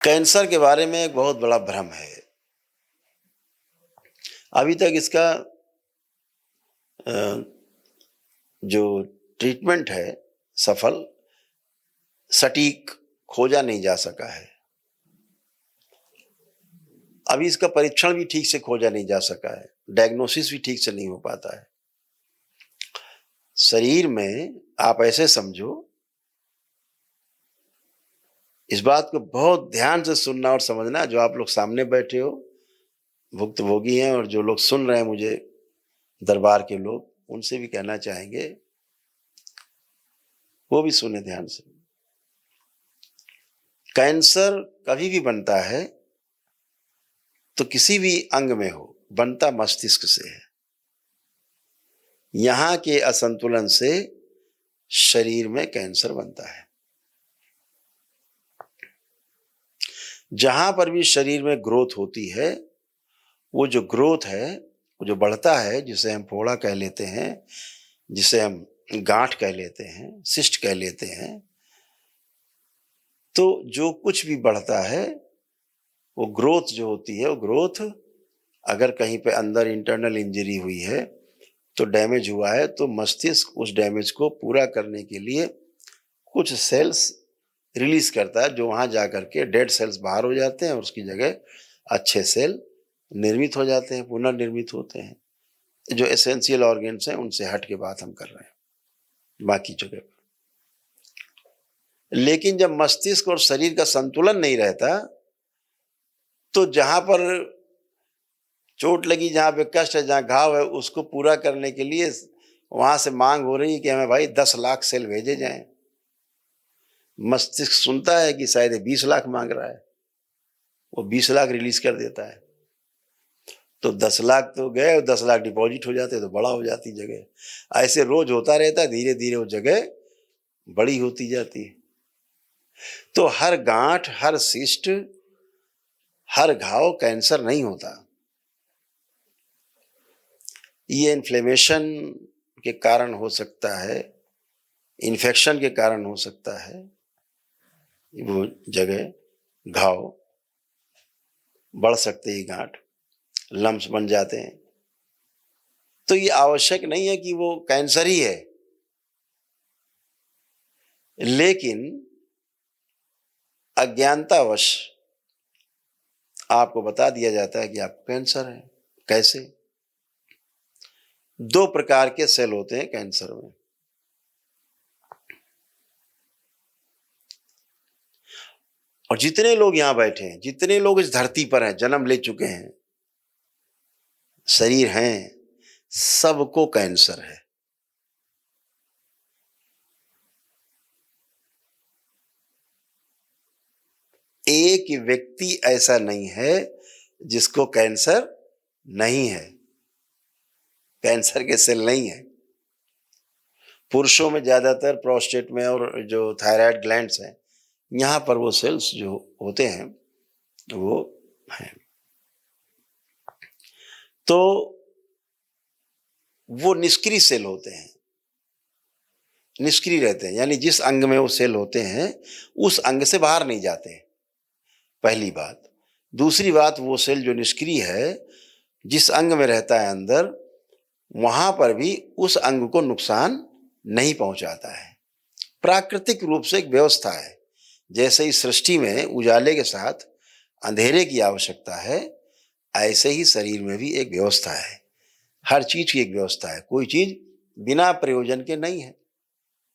Cancer के बारे में एक बहुत बड़ा भ्रम है। अभी तक इसका अ, जो ट्रीटमेंट है सफल, सटीक खोजा नहीं जा सका है। अभी इसका परीक्षण भी ठीक से खोजा नहीं जा सका है। डायग्नोसिस भी ठीक से नहीं हो पाता है। शरीर में आप ऐसे समझो, इस बात को बहुत ध्यान से सुनना और समझना, जो आप लोग सामने बैठे हो भुक्तभोगी हैं, और जो लोग सुन रहे हैं मुझे, दरबार के लोग, उनसे भी कहना चाहेंगे वो भी सुने ध्यान से। कैंसर कभी भी बनता है तो किसी भी अंग में हो, बनता मस्तिष्क से है। यहां के असंतुलन से शरीर में कैंसर बनता है। जहां पर भी शरीर में ग्रोथ होती है, वो जो ग्रोथ है, वो जो बढ़ता है, जिसे हम फोड़ा कह लेते हैं, जिसे हम गांठ कह लेते हैं, सिस्ट कह लेते हैं, तो जो कुछ भी बढ़ता है, वो ग्रोथ जो होती है, वो ग्रोथ अगर कहीं पे अंदर इंटरनल इंजरी हुई है, तो डैमेज हुआ है, तो मस्तिष्क उस डैमेज को पूरा करने के लिए कुछ सेल्स रिलीज करता है, जो वहां जाकर के डेड सेल्स बाहर हो जाते हैं और उसकी जगह अच्छे सेल निर्मित हो जाते हैं, पुनर्निर्मित होते हैं। जो एसेंशियल ऑर्गन्स हैं उनसे हट के बात हम कर रहे हैं बाकी जगह पर। लेकिन जब मस्तिष्क और शरीर का संतुलन नहीं रहता, तो जहां पर चोट लगी, जहां पे कष्ट है, जहां घाव है, उसको पूरा करने के लिए वहां से मांग हो रही है कि हमें भाई 10 लाख सेल भेजे जाएं। मस्तिष्क सुनता है कि शायद 20 लाख मांग रहा है, वो 20 लाख रिलीज कर देता है, तो 10 लाख तो गए और 10 लाख डिपॉजिट हो जाते, तो बड़ा हो जाती जगह। ऐसे रोज होता रहता है, धीरे धीरे वो जगह बड़ी होती जाती है। तो हर गांठ, हर सिस्ट, हर घाव कैंसर नहीं होता। ये इन्फ्लेमेशन के कारण हो सकता है, इन्फेक्शन के कारण हो सकता है, वो जगह घाव बढ़ सकते ही, गांठ लम्स बन जाते हैं। तो ये आवश्यक नहीं है कि वो कैंसर ही है, लेकिन अज्ञानतावश आपको बता दिया जाता है कि आपको कैंसर है। कैसे? 2 प्रकार के सेल होते हैं कैंसर में। और जितने लोग यहां बैठे हैं, जितने लोग इस धरती पर हैं, जन्म ले चुके हैं, शरीर हैं, सबको कैंसर है। एक व्यक्ति ऐसा नहीं है जिसको कैंसर नहीं है, कैंसर के सेल नहीं है। पुरुषों में ज्यादातर प्रोस्टेट में और जो थायराइड ग्लैंड्स हैं, यहां पर वो सेल्स जो होते हैं वो हैं। तो वो निष्क्रिय सेल होते हैं, निष्क्रिय रहते हैं, यानी जिस अंग में वो सेल होते हैं उस अंग से बाहर नहीं जाते, पहली बात। दूसरी बात, वो सेल जो निष्क्रिय है, जिस अंग में रहता है अंदर, वहां पर भी उस अंग को नुकसान नहीं पहुंचाता है। प्राकृतिक रूप से एक व्यवस्था है। जैसे इस सृष्टि में उजाले के साथ अंधेरे की आवश्यकता है, ऐसे ही शरीर में भी एक व्यवस्था है। हर चीज की एक व्यवस्था है, कोई चीज बिना प्रयोजन के नहीं है,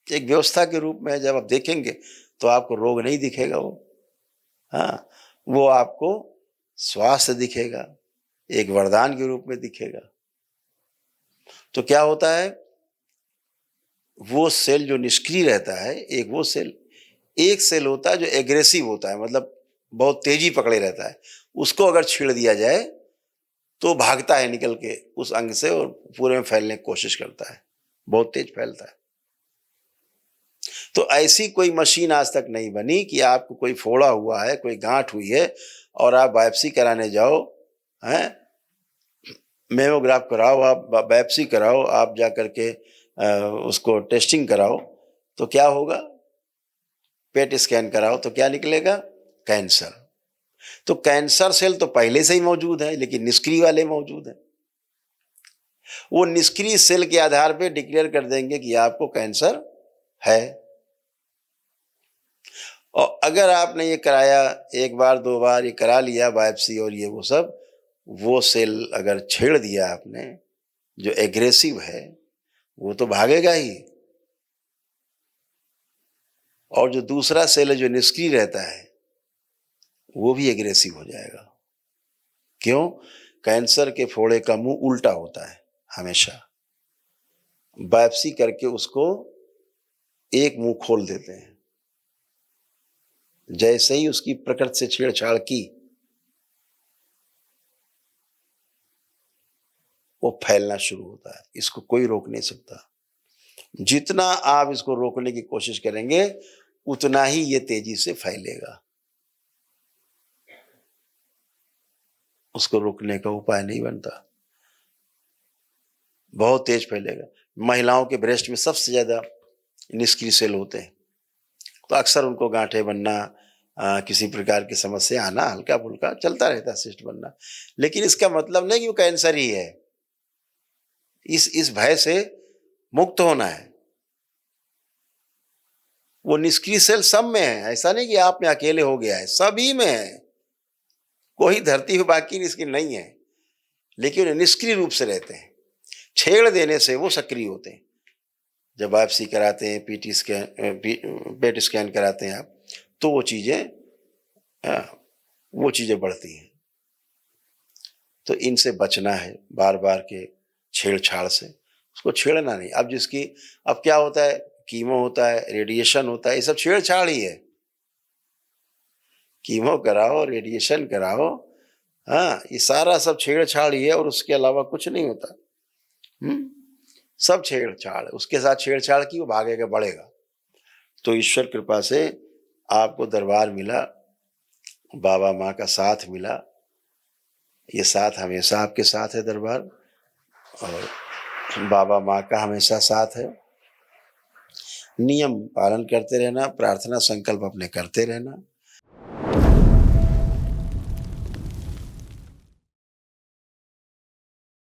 एक व्यवस्था के रूप में है। जब आप देखेंगे तो आपको रोग नहीं दिखेगा, वो आपको स्वास्थ्य दिखेगा, एक वरदान के रूप में दिखेगा। तो क्या होता है, वो सेल जो निष्क्रिय रहता है, एक सेल होता है जो एग्रेसिव होता है, मतलब बहुत तेजी पकड़े रहता है। उसको अगर छेड़ दिया जाए तो भागता है निकल के उस अंग से और पूरे में फैलने की कोशिश करता है, बहुत तेज फैलता है। तो ऐसी कोई मशीन आज तक नहीं बनी कि आपको कोई फोड़ा हुआ है, कोई गांठ हुई है और आप बायोप्सी कराने जाओ, हैं, मेमोग्राफ कराओ, आप बायोप्सी कराओ, आप जाकर के उसको टेस्टिंग कराओ, तो क्या होगा, पेट स्कैन कराओ तो क्या निकलेगा, कैंसर। तो कैंसर सेल तो पहले से ही मौजूद है, लेकिन निष्क्रिय वाले मौजूद हैं। वो निष्क्रिय सेल के आधार पे डिक्लेयर कर देंगे कि आपको कैंसर है। और अगर आपने ये कराया, एक बार दो बार ये करा लिया बायोप्सी और ये वो सब, वो सेल अगर छेड़ दिया आपने जो एग्रेसिव है, वो तो भागेगा ही। और जो दूसरा सेल है जो निष्क्रिय रहता है, वो भी एग्रेसिव हो जाएगा। क्यों? कैंसर के फोड़े का मुंह उल्टा होता है हमेशा। बायोप्सी करके उसको एक मुंह खोल देते हैं। जैसे ही उसकी प्रकृति से छेड़छाड़ की, वो फैलना शुरू होता है। इसको कोई रोक नहीं सकता। जितना आप इसको रोकने की कोशिश करेंगे, उतना ही ये तेजी से फैलेगा। उसको रोकने का उपाय नहीं बनता। बहुत तेज फैलेगा। महिलाओं के ब्रेस्ट में सबसे ज्यादा निष्क्रिय सेल होते हैं, तो अक्सर उनको गांठें बनना, किसी प्रकार की समस्या आना, हल्का फुल्का चलता रहता है, सिस्ट बनना। लेकिन इसका मतलब नहीं कि वो कैंसर ही है। इस भय से मुक्त होना है। वो निष्क्रिय सेल सब में है, ऐसा नहीं कि आप में अकेले हो गया है, सभी में है। कोई धरती पे बाकी इसकी नहीं है, लेकिन निष्क्रिय रूप से रहते हैं। छेड़ देने से वो सक्रिय होते हैं। जब बायोप्सी कराते हैं, पीटी स्कैन, पेट स्कैन कराते हैं आप, तो वो चीजें बढ़ती हैं। तो इनसे बचना है, बार बार के छेड़छाड़ से। उसको छेड़ना नहीं। अब क्या होता है, कीमो होता है, रेडिएशन होता है, ये सब छेड़छाड़ ही है। कीमो कराओ, रेडिएशन कराओ, हाँ, ये सारा सब छेड़छाड़ ही है, और उसके अलावा कुछ नहीं होता। सब छेड़छाड़। उसके साथ छेड़छाड़ की, वो भागेगा, बढ़ेगा। तो ईश्वर कृपा से आपको दरबार मिला, बाबा माँ का साथ मिला। ये साथ हमेशा आपके साथ है दरबार, और बाबा माँ का हमेशा साथ है। नियम पालन करते रहना, प्रार्थना संकल्प अपने करते रहना।